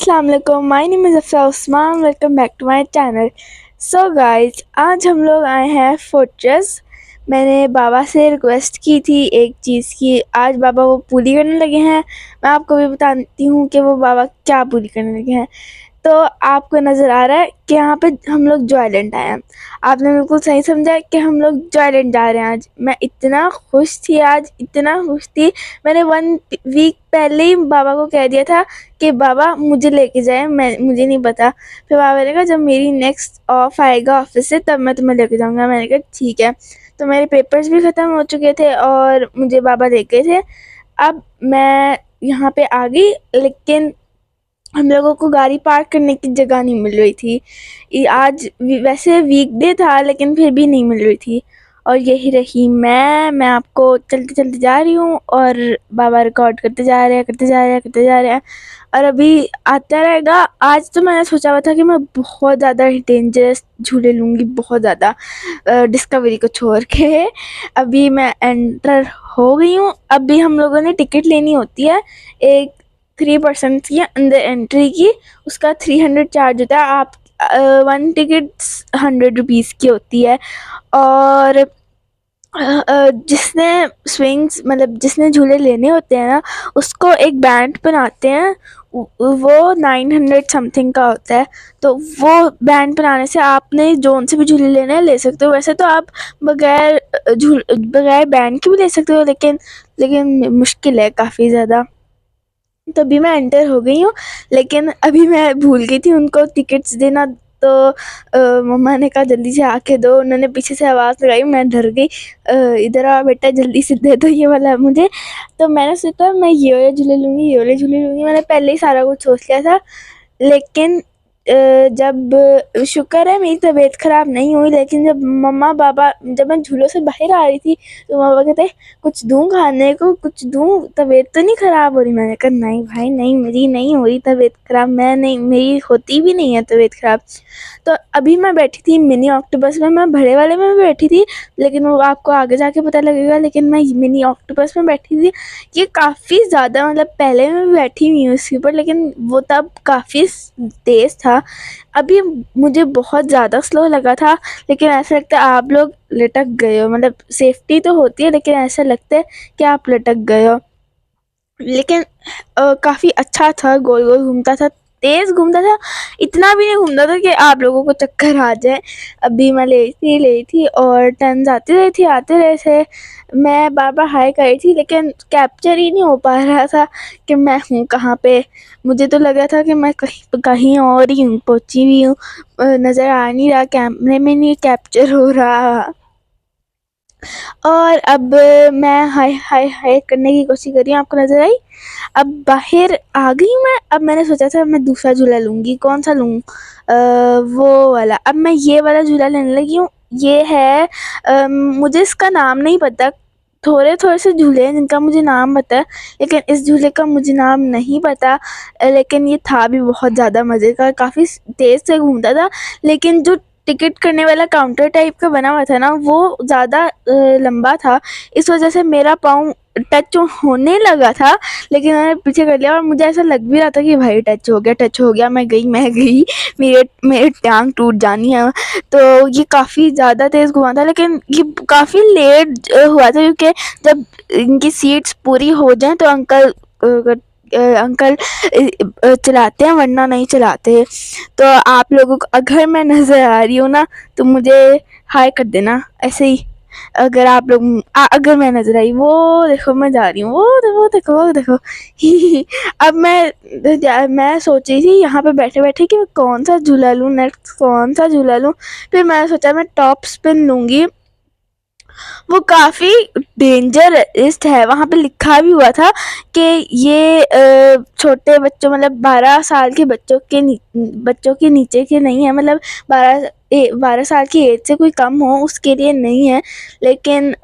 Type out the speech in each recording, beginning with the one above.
अस्सलाम वालेकुम, my name is Afra Usman, welcome back to my channel. So guys, आज हम लोग आए हैं फोर्ट्रेस। मैंने बाबा से रिक्वेस्ट की थी एक चीज़ की, आज बाबा वो पूरी करने लगे हैं। मैं आपको भी बताती हूँ कि वो बाबा क्या पूरी करने लगे हैं। तो आपको नज़र आ रहा है कि यहाँ पे हम लोग जॉय आइलैंड आए हैं। आपने बिल्कुल सही समझा कि हम लोग जॉय आइलैंड जा रहे हैं आज। मैं इतना खुश थी आज, इतना खुश थी। मैंने 1 वीक पहले ही बाबा को कह दिया था कि बाबा मुझे लेके जाए, मुझे नहीं पता। फिर बाबा ने कहा जब मेरी नेक्स्ट ऑफ आएगा ऑफिस से तब मैं तुम्हें लेके जाऊँगा। मैंने कहा ठीक है। तो मेरे पेपर्स भी ख़त्म हो चुके थे और मुझे बाबा ले गए थे। अब मैं यहाँ पे आ गई, लेकिन हम लोगों को गाड़ी पार्क करने की जगह नहीं मिल रही थी। आज वैसे वीकडे था लेकिन फिर भी नहीं मिल रही थी। और यही रही मैं आपको चलते चलते जा रही हूँ और बाबा रिकॉर्ड करते जा रहे हैं, करते जा रहे हैं, करते जा रहे हैं, और अभी आता रहेगा। आज तो मैंने सोचा हुआ था कि मैं बहुत ज़्यादा डेंजरस झूले लूँगी, बहुत ज़्यादा, डिस्कवरी को छोड़ के। अभी मैं एंटर हो गई हूँ। अभी हम लोगों ने टिकट लेनी होती है, एक 3% की अंदर एंट्री की, उसका 300 चार्ज होता है। आप 1 टिकट 100 रुपीज़ की होती है। और जिसने स्विंग्स मतलब जिसने झूले लेने होते हैं ना, उसको एक बैंड बनाते हैं, वो 900 समथिंग का होता है। तो वो बैंड बनाने से आपने जोन से भी झूले लेने हैं ले सकते हो। वैसे तो आप बगैर बगैर बैंड के भी ले सकते हो, लेकिन मुश्किल है काफ़ी ज़्यादा। तभी मैं एंटर हो गई हूँ, लेकिन अभी मैं भूल गई थी उनको टिकट्स देना। तो मम्मा ने कहा जल्दी से आके दो। उन्होंने पीछे से आवाज़ लगाई, मैं डर गई। इधर आ बेटा, जल्दी से दे दो ये वाला मुझे। तो मैंने सोचा मैं ये वाले झूले लूँगी, ये वाले झूले लूँगी। मैंने पहले ही सारा कुछ सोच लिया था। लेकिन जब शुक्र है मेरी तबीयत ख़राब नहीं हुई, लेकिन जब जब मैं झूलों से बाहर आ रही थी तो पापा कहते कुछ दूँ खाने को, कुछ दूँ, तबीयत तो नहीं ख़राब हो रही। मैंने कहा नहीं भाई नहीं, मेरी नहीं हो रही तबीयत ख़राब, मैं नहीं, मेरी होती भी नहीं है तबीयत ख़राब। तो अभी मैं बैठी थी मिनी ऑक्टोपस में, मैं बड़े वाले में भी बैठी थी, लेकिन वो आपको आगे जाके पता लगेगा। लेकिन मैं मिनी ऑक्टोपस में बैठी थी। ये काफ़ी ज़्यादा, मतलब पहले मैं भी बैठी हुई हूँ इसके ऊपर, लेकिन वो तब काफ़ी तेज़ था। अभी मुझे बहुत ज़्यादा स्लो लगा था, लेकिन ऐसा लगता है आप लोग लटक गए हो। मतलब सेफ्टी तो होती है, लेकिन ऐसा लगता है कि आप लटक गए हो। लेकिन काफ़ी अच्छा था, गोल गोल घूमता था, तेज़ घूमता था, इतना भी नहीं घूमता था कि आप लोगों को चक्कर आ जाए। अभी मैं ले थी और टर्न्स आते रहे थे, आते रहे थे। मैं बार बार हाई कर रही थी, लेकिन कैप्चर ही नहीं हो पा रहा था कि मैं हूँ कहाँ पे। मुझे तो लग रहा था कि मैं कहीं कहीं और ही हूँ, पहुँची हुई हूँ। नज़र आ नहीं रहा, कैमरे में नहीं कैप्चर हो रहा। और अब मैं हाय हाय हाय करने की कोशिश कर रही हूँ, आपको नज़र आई। अब बाहर आ गई मैं। अब मैंने सोचा था मैं दूसरा झूला लूँगी। कौन सा लूँ? वो वाला। अब मैं ये वाला झूला लेने लगी हूँ। ये है, मुझे इसका नाम नहीं पता। थोड़े थोड़े से झूले हैं जिनका मुझे नाम पता है, लेकिन इस झूले का मुझे नाम नहीं पता। लेकिन ये था भी बहुत ज़्यादा मज़े का, काफ़ी तेज़ से घूमता था। लेकिन जो टिकट करने वाला काउंटर टाइप का बना हुआ था ना, वो ज़्यादा लंबा था। इस वजह से मेरा पाँव टच होने लगा था, लेकिन मैंने पीछे कर लिया और मुझे ऐसा लग भी रहा था कि भाई टच हो गया, मैं गई, मेरे टांग टूट जानी है। तो ये काफ़ी ज़्यादा तेज़ घुमा था, लेकिन ये काफ़ी लेट हुआ था, क्योंकि जब इनकी सीट्स पूरी हो जाएं तो अंकल चलाते हैं, वरना नहीं चलाते। तो आप लोगों को अगर मैं नज़र आ रही हूँ ना, तो मुझे हाय कर देना ऐसे ही। अगर आप लोग अगर मैं नज़र आई, वो देखो मैं जा रही हूँ, वो देखो, वो देखो। अब मैं सोच रही थी यहाँ पे बैठे बैठे कि मैं कौन सा झूला लूँ, नेक्स्ट कौन सा झूला लूँ। फिर मैंने सोचा मैं टॉप स्पिन लूँगी। वो काफ़ी डेंजरस्ट है, वहाँ पे लिखा भी हुआ था कि ये छोटे बच्चों, मतलब 12 साल के बच्चों के नीचे के नहीं है। मतलब 12 साल की एज से कोई कम हो उसके लिए नहीं है। लेकिन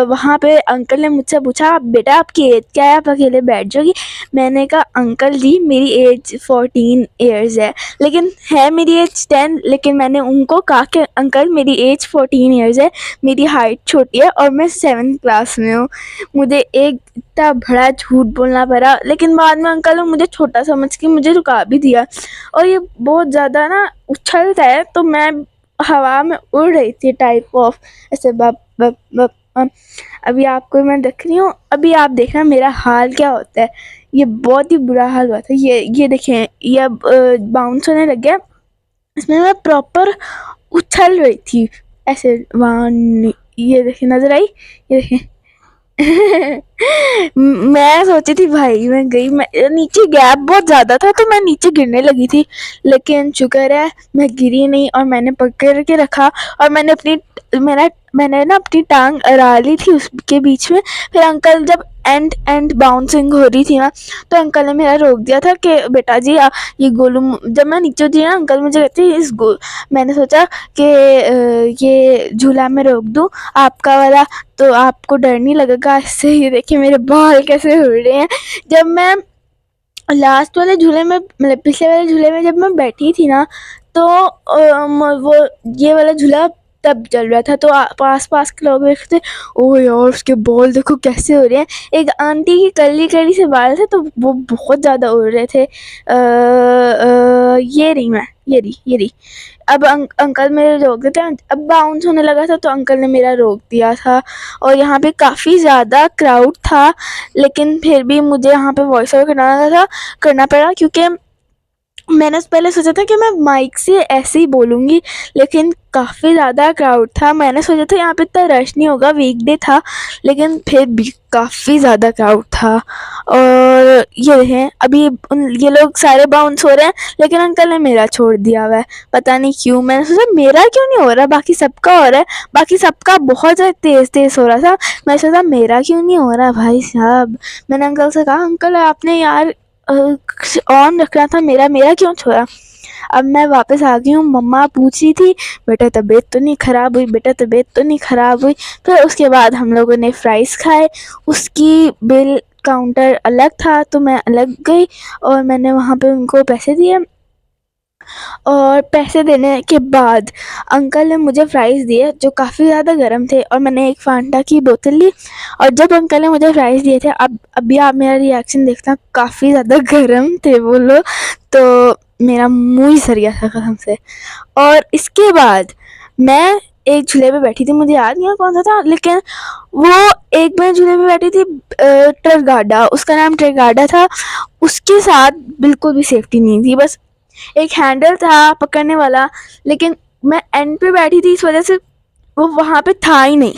वहाँ पे अंकल ने मुझसे पूछा बेटा आपकी एज क्या है, आप अकेले बैठ जाओगी? मैंने कहा अंकल जी मेरी एज 14 ईयर्स है, लेकिन है मेरी एज 10। लेकिन मैंने उनको कहा कि अंकल मेरी एज 14 ईयर्स है, मेरी हाइट छोटी है और मैं 7th क्लास में हूँ। मुझे एक इतना बड़ा झूठ बोलना पड़ा, लेकिन बाद में अंकल ने मुझे छोटा समझ के मुझे रुका भी दिया। और ये बहुत ज़्यादा ना उछलता है, तो मैं हवा में उड़ रही थी टाइप ऑफ ऐसे बप बप बप अभी आपको मैं देख रही हूँ, अभी आप देखना मेरा हाल क्या होता है। ये बहुत ही बुरा हाल हुआ था। ये देखें, ये अब बाउंस होने लग गया। इसमें मैं प्रॉपर उछल रही थी ऐसे वन। ये देखिए, नजर आई, ये देखिए। मैं सोची थी भाई मैं गई, मैं नीचे गैप बहुत ज़्यादा था तो मैं नीचे गिरने लगी थी, लेकिन शुक्र है मैं गिरी नहीं और मैंने पकड़ के रखा। और मैंने ना अपनी टांग अड़ा ली थी उसके बीच में। फिर अंकल जब एंड बाउंसिंग हो रही थी ना, तो अंकल ने मेरा रोक दिया था कि बेटा जी ये गोलू। जब मैं नीचे उतरी ना, अंकल मुझे कहते मैंने सोचा कि ये झूला में रोक दूँ आपका वाला, तो आपको डर नहीं लगेगा इससे। ये देखिए मेरे बाल कैसे उड़ रहे हैं। जब मैं लास्ट वाले झूले में, मतलब पिछले वाले झूले में जब मैं बैठी थी ना, तो वो ये वाला झूला तब चल रहा था, तो पास पास के लोग देखते, ओह यार उसके बाल देखो कैसे हो रहे हैं। एक आंटी की कर्ली कर्ली से बाल थे, तो वो बहुत ज़्यादा उड़ रहे थे। ये रही मैं, ये रही। अब अंकल मेरे रोक देते हैं। अब बाउंस होने लगा था तो अंकल ने मेरा रोक दिया था। और यहाँ पे काफ़ी ज़्यादा क्राउड था, लेकिन फिर भी मुझे यहाँ पे वॉइस ओवर करना पड़ा, क्योंकि मैंने पहले सोचा था कि मैं माइक से ऐसे ही बोलूँगी, लेकिन काफ़ी ज़्यादा क्राउड था। मैंने सोचा था यहाँ पे इतना रश नहीं होगा, वीकडे था, लेकिन फिर भी काफ़ी ज़्यादा क्राउड था। और ये देखें, अभी ये लोग सारे बाउंस हो रहे हैं, लेकिन अंकल ने मेरा छोड़ दिया हुआ है, पता नहीं क्यों। मैंने सोचा मेरा क्यों नहीं हो रहा, बाकी सबका हो रहा है, बाकी सबका बहुत ज़्यादा तेज़ तेज़ हो रहा था। मैं सोचा मेरा क्यों नहीं हो रहा भाई साहब। मैंने अंकल से कहा, अंकल आपने यार ऑन रखना था, मेरा क्यों छोड़ा। अब मैं वापस आ गई हूँ। मम्मा पूछ रही थी बेटा तबीयत तो नहीं ख़राब हुई, बेटा तबीयत तो नहीं ख़राब हुई। फिर उसके बाद हम लोगों ने फ्राइज़ खाए। उसकी बिल काउंटर अलग था, तो मैं अलग गई और मैंने वहाँ पे उनको पैसे दिए। और पैसे देने के बाद अंकल ने मुझे फ्राइज़ दिए जो काफ़ी ज़्यादा गर्म थे, और मैंने एक फांटा की बोतल ली। और जब अंकल ने मुझे फ्राइज़ दिए थे, अब अभी आप मेरा रिएक्शन देखना, काफ़ी ज़्यादा गर्म थे वो लोग, तो मेरा मुँह ही सड़ गया था कसम से। और इसके बाद मैं एक झूले पे बैठी थी, मुझे याद नहीं है कौन सा था, लेकिन वो एक मैं झूले पे बैठी थी, ट्रगाडा, उसका नाम ट्रगाडा था। उसके साथ बिल्कुल भी सेफ्टी नहीं थी, बस एक हैंडल था पकड़ने वाला, लेकिन मैं एंड पे बैठी थी, इस वजह से वो वहाँ पे था ही नहीं।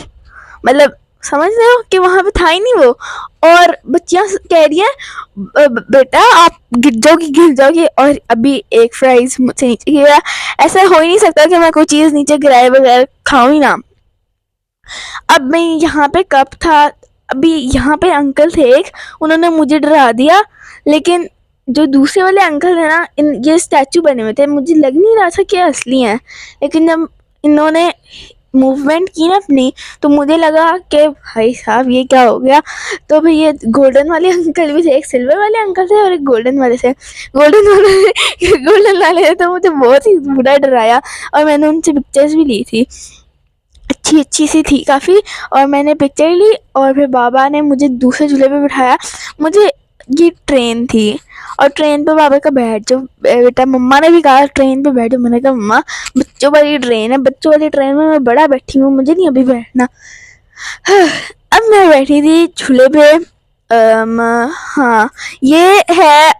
मतलब समझ रहे हो कि वहाँ पे था ही नहीं वो। और बच्चियाँ कह रही हैं बेटा आप गिर जाओगी, और अभी एक फ्राइज मुझसे नीचे गिरा। ऐसा हो ही नहीं सकता कि मैं कोई चीज़ नीचे गिराए बगैर खाऊं ही ना। अब मैं यहाँ पे कब था, अभी यहाँ पे अंकल थे एक, उन्होंने मुझे डरा दिया। लेकिन जो दूसरे वाले अंकल है ना, ये स्टैचू बने हुए थे, मुझे लग नहीं रहा था कि असली हैं। लेकिन जब इन्होंने मूवमेंट की ना अपनी, तो मुझे लगा कि भाई साहब ये क्या हो गया। तो भाई ये गोल्डन वाले अंकल भी थे, एक सिल्वर वाले अंकल थे और एक गोल्डन वाले थे। गोल्डन वाले तो मुझे बहुत ही बुरा डराया, और मैंने उनसे पिक्चर्स भी ली थी, अच्छी सी थी काफ़ी। और मैंने पिक्चर ली, और फिर बाबा ने मुझे दूसरे झूले पे बिठाया। मुझे ये ट्रेन थी, और ट्रेन पे बाबा का बैठ जो बेटा, मम्मा ने भी कहा ट्रेन पे बैठो। मैंने कहा मम्मा बच्चों वाली ट्रेन है, बच्चों वाली ट्रेन में मैं बड़ा बैठी हूँ, मुझे नहीं अभी बैठना। अब मैं बैठी थी झूले पे। हाँ, ये है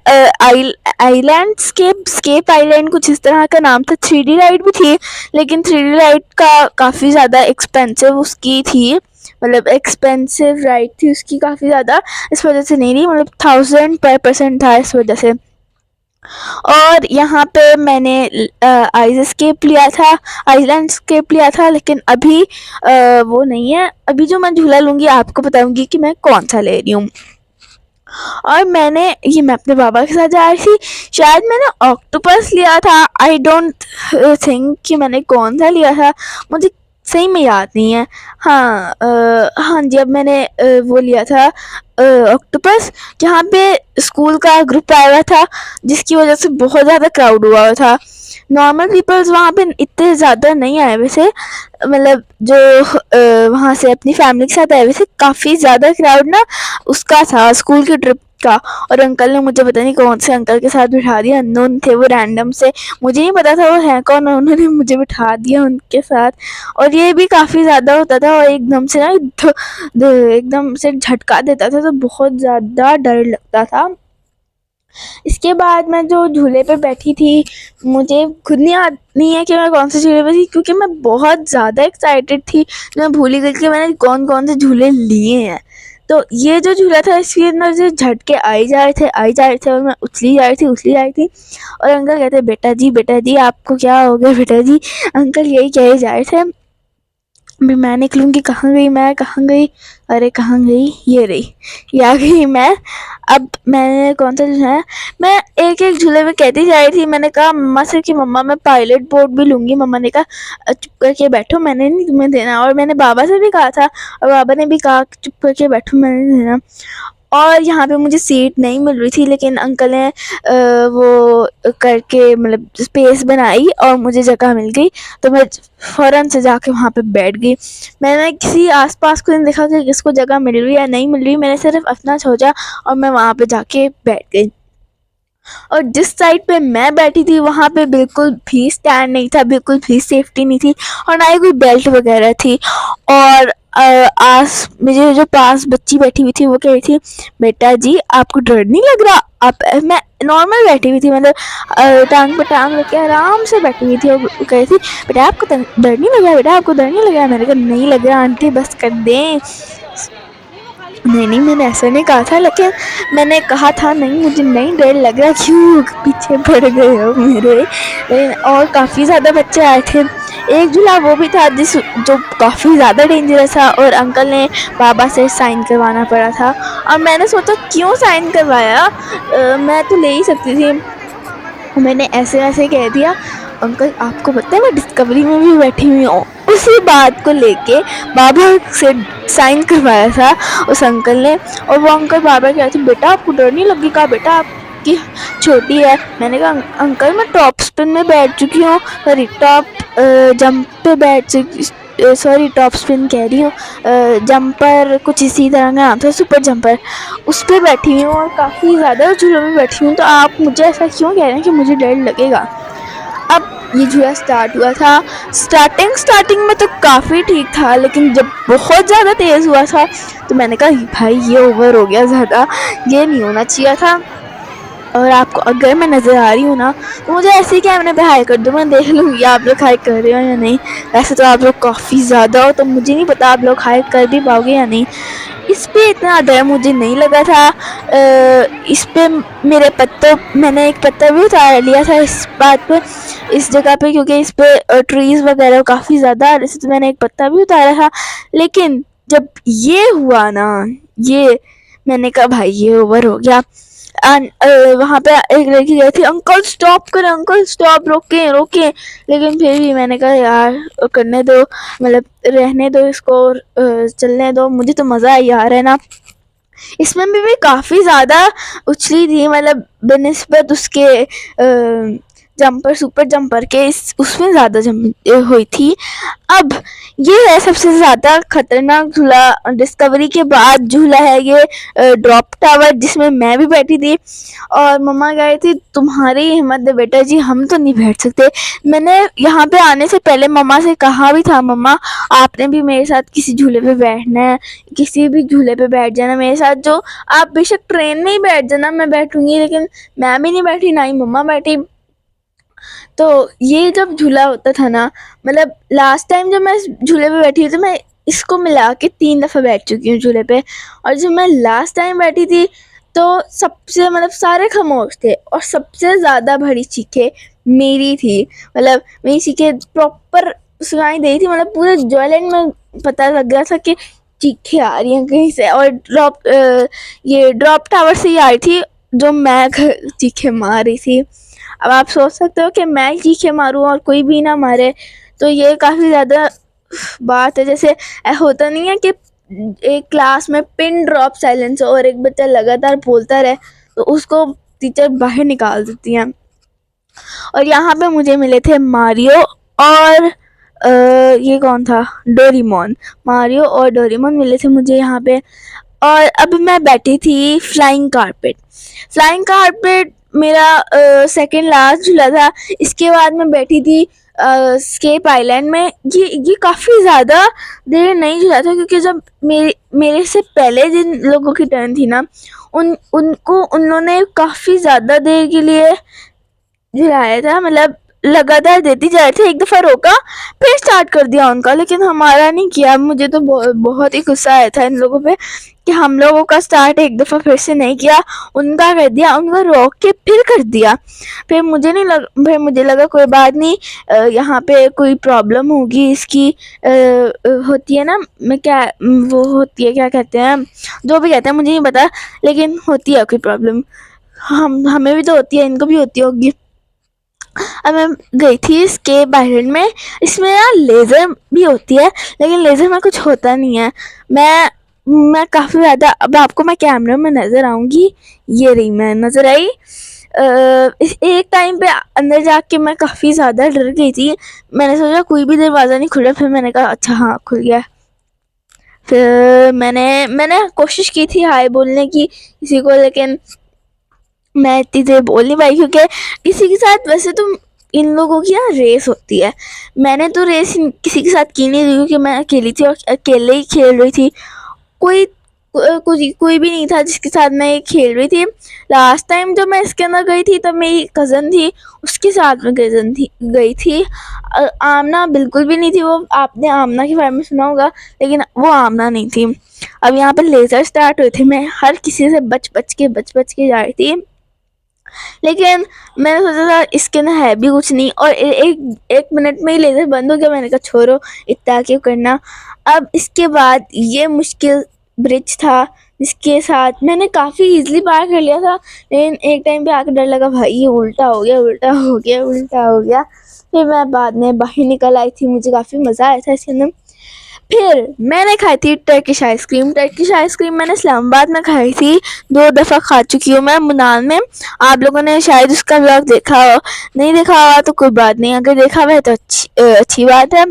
आइलैंड स्केप आइलैंड, कुछ इस तरह का नाम था। 3D राइड भी थी, लेकिन 3D राइड का काफ़ी ज़्यादा एक्सपेंसिव उसकी थी, मतलब एक्सपेंसिव राइड थी उसकी काफ़ी ज़्यादा, इस वजह से नहीं रही, मतलब 1000 पर पर्सन था इस वजह से। और यहाँ पे मैंने आइस स्केप लिया था, आइलैंड स्केप लिया था, लेकिन अभी वो नहीं है। अभी जो मैं झूला लूँगी आपको बताऊँगी कि मैं कौन सा ले रही हूँ। और मैं अपने बाबा के साथ जा रही थी। शायद मैंने ऑक्टोपस लिया था, आई डोंट थिंक कि मैंने कौन सा लिया था, मुझे सही में याद नहीं है। हाँ जी, अब मैंने वो लिया था ऑक्टोपस। जहाँ पे स्कूल का ग्रुप आया हुआ था, जिसकी वजह से बहुत ज़्यादा क्राउड हुआ था। नॉर्मल पीपल्स वहाँ पे इतने ज़्यादा नहीं आए वैसे, मतलब जो वहाँ से अपनी फैमिली के साथ आए वैसे काफ़ी ज़्यादा क्राउड ना उसका था, स्कूल की ट्रिप का। और अंकल ने मुझे पता नहीं कौन से अंकल के साथ बिठा दिया, अननोन थे वो, रैंडम से, मुझे नहीं पता था वो है कौन, उन्होंने मुझे बिठा दिया उनके साथ। और ये भी काफ़ी ज़्यादा होता था और एकदम से ना एकदम से झटका देता था, तो बहुत ज़्यादा डर लगता था। इसके बाद मैं जो झूले पे बैठी थी, मुझे खुद नहीं याद नहीं है कि मैं कौन से झूले पे थी, क्योंकि मैं बहुत ज़्यादा एक्साइटेड थी, मैं भूल ही गई कि मैंने कौन कौन से झूले लिए हैं। तो ये जो झूला था इसके अंदर से झटके आई जा रहे थे और मैं उछली जा रही थी। और अंकल कहते, बेटा जी आपको क्या हो गया बेटा जी, अंकल यही कहे जा रहे थे। अभी मैं निकलूँगी, कहाँ गई, अरे कहाँ गई, ये रही, ये आ गई मैं। अब मैंने कौन सा झूला है, मैं एक एक झूले में कहती जा रही थी। मैंने कहा मम्मा से कि मम्मा मैं पायलट बोर्ड भी लूँगी। मम्मा ने कहा चुप करके बैठो, मैंने नहीं तुम्हें देना। और मैंने बाबा से भी कहा था और बाबा ने भी कहा चुप करके बैठो, मैंने नहीं देना। और यहाँ पे मुझे सीट नहीं मिल रही थी, लेकिन अंकल ने वो करके मतलब स्पेस बनाई और मुझे जगह मिल गई, तो मैं फ़ौरन से जाके वहाँ पे बैठ गई। मैंने किसी आस-पास को नहीं देखा कि किसको जगह मिल रही है या नहीं मिल रही, मैंने सिर्फ अपना सोचा और मैं वहाँ पे जाके बैठ गई। और जिस साइड पे मैं बैठी थी वहाँ पे बिल्कुल भी स्टैंड नहीं था, बिल्कुल भी सेफ्टी नहीं थी और ना ही कोई बेल्ट वगैरह थी। और आस मुझे जो पास बच्ची बैठी हुई थी वो कह रही थी, बेटा जी आपको डर नहीं लग रहा? आप मैं नॉर्मल बैठी हुई थी, मतलब टांग पे टांग रख के आराम से बैठी हुई थी। और वो कह रही थी, बेटा आपको डर नहीं लग रहा? बेटा आपको डर नहीं लग रहा? मैंने कहा नहीं लग रहा आंटी, बस कर दें। नहीं मैंने ऐसा नहीं कहा था, लेकिन मैंने कहा था नहीं मुझे नहीं डर लग रहा, क्यों पीछे पड़ गए हो मेरे। लेकिन और काफ़ी ज़्यादा बच्चे आए थे। एक झूला वो भी था जिस जो काफ़ी ज़्यादा डेंजरस था और अंकल ने बाबा से साइन करवाना पड़ा था। और मैंने सोचा क्यों साइन करवाया, मैं तो ले ही सकती थी। मैंने ऐसे ऐसे कह दिया, अंकल आपको पता है मैं डिस्कवरी में भी बैठी हुई हूँ। उसी बात को लेके बाबा से साइन करवाया था उस अंकल ने। और वो अंकल बाबा कह रहे थे, बेटा आपको डर नहीं लगेगा? बेटा आपकी छोटी है। मैंने कहा अंकल मैं टॉप स्पिन में बैठ चुकी हूँ, सॉरी टॉप जंप पे बैठ चुकी, सॉरी टॉप स्पिन कह रही हूँ, जंपर कुछ इसी तरह का नाम था, सुपर जंपर, उस पर बैठी हुई हूँ और काफ़ी ज़्यादा झूलों में बैठी हूँ। तो आप मुझे ऐसा क्यों कह रहे हैं कि मुझे डर लगेगा? अब ये झूला स्टार्ट हुआ था। स्टार्टिंग में तो काफ़ी ठीक था, लेकिन जब बहुत ज़्यादा तेज़ हुआ था तो मैंने कहा भाई ये ओवर हो गया ज़्यादा, ये नहीं होना चाहिए था। और आपको अगर मैं नज़र आ रही हूँ ना तो मुझे ऐसे ही कैमरे पे हाई कर दो, मैं देख लूँगी आप लोग हाई कर रहे हो या नहीं। वैसे तो आप लोग काफ़ी ज़्यादा हो, तो मुझे नहीं पता आप लोग हाई कर भी पाओगे या नहीं। इस पे इतना डर मुझे नहीं लगा था। इस पे मेरे पत्तों मैंने एक पत्ता भी उतार लिया था इस बात पे, इस जगह पे, क्योंकि इस पे ट्रीज़ वगैरह काफ़ी ज़्यादा आ रहे थे, तो मैंने एक पत्ता भी उतारा था। लेकिन जब ये हुआ ना, ये मैंने कहा भाई ये ओवर हो गया। वहाँ पे एक लड़की गई थी, अंकल स्टॉप करें, अंकल स्टॉप, रोकें। लेकिन फिर भी मैंने कहा यार करने दो, मतलब रहने दो इसको, चलने दो, मुझे तो मज़ा आई यार है ना। इसमें भी काफ़ी ज़्यादा उछली थी, मतलब बनिस्बत उसके जंपर सुपर जंपर के उसमें ज़्यादा हुई थी। अब ये है सबसे ज़्यादा खतरनाक झूला, डिस्कवरी के बाद झूला है ये ड्रॉप टावर, जिसमें मैं भी बैठी थी। और मम्मा कह रही थी तुम्हारी हिम्मत है बेटा जी, हम तो नहीं बैठ सकते। मैंने यहाँ पे आने से पहले मम्मा से कहा भी था, मम्मा आपने भी मेरे साथ किसी झूले पे बैठना है, किसी भी झूले पे बैठ जाना मेरे साथ, जो आप बेशक ट्रेन में ही बैठ जाना, मैं बैठूंगी। लेकिन मैं भी नहीं बैठी, ना ही मम्मा बैठी। तो ये जब झूला होता था ना, मतलब लास्ट टाइम जब मैं इस झूले पे बैठी थी तो मैं इसको मिला के 3 दफ़ा बैठ चुकी हूँ झूले पे। और जब मैं लास्ट टाइम बैठी थी तो सबसे मतलब सारे खामोश थे और सबसे ज़्यादा बड़ी चीखें मेरी थी। मतलब मेरी चीखें प्रॉपर सुनाई दे रही थी, मतलब पूरे जॉयलैंड में पता लग गया था कि चीखें आ रही हैं कहीं से। और ये ड्रॉप टावर से ही आ रही थी जो मैं चीखें मार रही थी। अब आप सोच सकते हो कि मैं चीखे मारूं और कोई भी ना मारे, तो ये काफ़ी ज़्यादा बात है। जैसे होता नहीं है कि एक क्लास में पिन ड्रॉप साइलेंस और एक बच्चा लगातार बोलता रहे तो उसको टीचर बाहर निकाल देती हैं। और यहाँ पे मुझे मिले थे मारियो और ये कौन था, डोरेमोन। मारियो और डोरेमोन मिले थे मुझे यहाँ पे। और अब मैं बैठी थी फ्लाइंग कारपेट। फ्लाइंग कारपेट मेरा सेकंड लास्ट झूला था। इसके बाद मैं बैठी थी स्केप आइलैंड में। ये काफ़ी ज़्यादा देर नहीं झूला था, क्योंकि जब मेरे से पहले जिन लोगों की टर्न थी ना, उन्होंने काफ़ी ज़्यादा देर के लिए झुलाया था। मतलब लगातार देती जा रही थी, एक दफ़ा रोका फिर स्टार्ट कर दिया उनका, लेकिन हमारा नहीं किया। मुझे तो बहुत ही गुस्सा आया था इन लोगों पे कि हम लोगों का स्टार्ट एक दफ़ा फिर से नहीं किया, उनका कर दिया, उनका रोक के फिर कर दिया। फिर मुझे लगा कोई बात नहीं, यहाँ पे कोई प्रॉब्लम होगी इसकी। होती है ना, मैं क्या वो होती है, क्या कहते हैं, जो भी कहते हैं मुझे नहीं पता, लेकिन होती है कोई प्रॉब्लम। हमें भी तो होती है, इनको भी होती होगी। अब मैं गई थी इसके आइलैंड में। इसमें ना लेज़र भी होती है, लेकिन लेज़र में कुछ होता नहीं है। मैं काफ़ी ज़्यादा, अब आपको मैं कैमरे में नज़र आऊँगी, ये रही मैं, नज़र आई। एक टाइम पे अंदर जाके मैं काफ़ी ज़्यादा डर गई थी। मैंने सोचा कोई भी दरवाज़ा नहीं खुला, फिर मैंने कहा अच्छा हाँ खुल गया। फिर मैंने कोशिश की थी हाय बोलने की किसी को, लेकिन मैं इतनी देर बोल नहीं पाई, क्योंकि किसी के साथ, वैसे तो इन लोगों की ना रेस होती है, मैंने तो रेस किसी के साथ की नहीं थी, क्योंकि मैं अकेली थी और अकेले ही खेल रही थी। कोई भी नहीं था जिसके साथ मैं ये खेल रही थी। लास्ट टाइम जब मैं इसके अंदर गई थी तब मेरी कज़न थी, उसके साथ में गई थी। आमना बिल्कुल भी नहीं थी। वो आपने आमना के बारे में सुना होगा, लेकिन वो आमना नहीं थी। अब यहाँ पर लेज़र स्टार्ट हुए थे, मैं हर किसी से बच बच के जा रही थी, लेकिन मैंने सोचा था इसके ना है भी कुछ नहीं, और एक मिनट में ही लेज़र बंद हो गया। मैंने कहा छोड़ो, इतना क्यों करना। अब इसके बाद ये मुश्किल ब्रिज था जिसके साथ मैंने काफ़ी इजीली पार कर लिया था, लेकिन एक टाइम पे आकर डर लगा, भाई ये उल्टा हो गया, उल्टा हो गया, उल्टा हो गया। फिर मैं बाद में बाहर निकल आई थी, मुझे काफ़ी मज़ा आया था इसके अंदर। फिर मैंने खाई थी टर्किश आइसक्रीम। टर्किश आइसक्रीम मैंने इस्लामाबाद में खाई थी, 2 दफ़ा खा चुकी हूँ मैं मुनाल में। आप लोगों ने शायद उसका व्लॉग देखा हो, नहीं देखा हुआ तो कोई बात नहीं, अगर देखा हुआ है तो अच्छी बात है।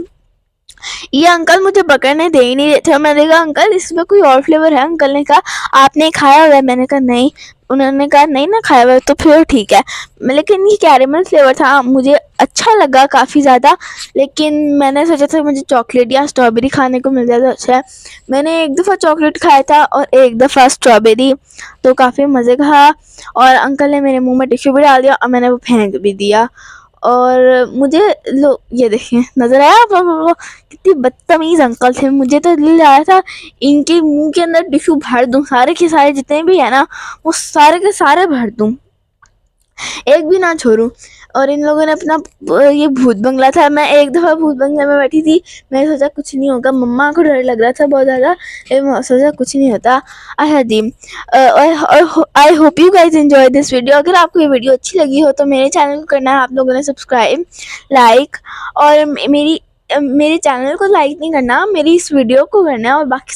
ये अंकल मुझे पकड़ने दे ही नहीं रहे थे। मैंने कहा अंकल इसमें कोई और फ्लेवर है? अंकल ने कहा आपने खाया हुआ है? मैंने कहा नहीं। उन्होंने कहा नहीं ना खाया हुआ है, तो फिर ठीक है। लेकिन ये कैरेमल फ्लेवर था, मुझे अच्छा लगा काफ़ी ज़्यादा, लेकिन मैंने सोचा था मुझे चॉकलेट या स्ट्रॉबेरी खाने को मिल जाए तो अच्छा है। मैंने एक दफ़ा चॉकलेट खाया था और एक दफ़ा स्ट्रॉबेरी, तो काफ़ी मज़े का। और अंकल ने मेरे मुँह में टिश्यू भी डाल दिया और मैंने वो फेंक भी दिया। और मुझे ये देखिए नज़र आया, वो कितनी बदतमीज़ अंकल थे। मुझे तो दिल आया था इनके मुंह के अंदर टिश्यू भर दूं, सारे के सारे जितने भी है ना, वो सारे के सारे भर दूं, एक भी ना छोड़ूं। और इन लोगों ने अपना ये भूत बंगला था, मैं एक दफ़ा भूत बंगले में बैठी थी। मैंने सोचा कुछ नहीं होगा, मम्मा को डर लग रहा था बहुत ज़्यादा, लेकिन मैं सोचा कुछ नहीं होता। अच्छा जी, I hope you guys enjoy this video. अगर आपको ये वीडियो अच्छी लगी हो तो मेरे चैनल को करना है आप लोगों ने सब्सक्राइब, लाइक, और मेरे चैनल को लाइक नहीं करना, मेरी इस वीडियो को करना है, और बाकी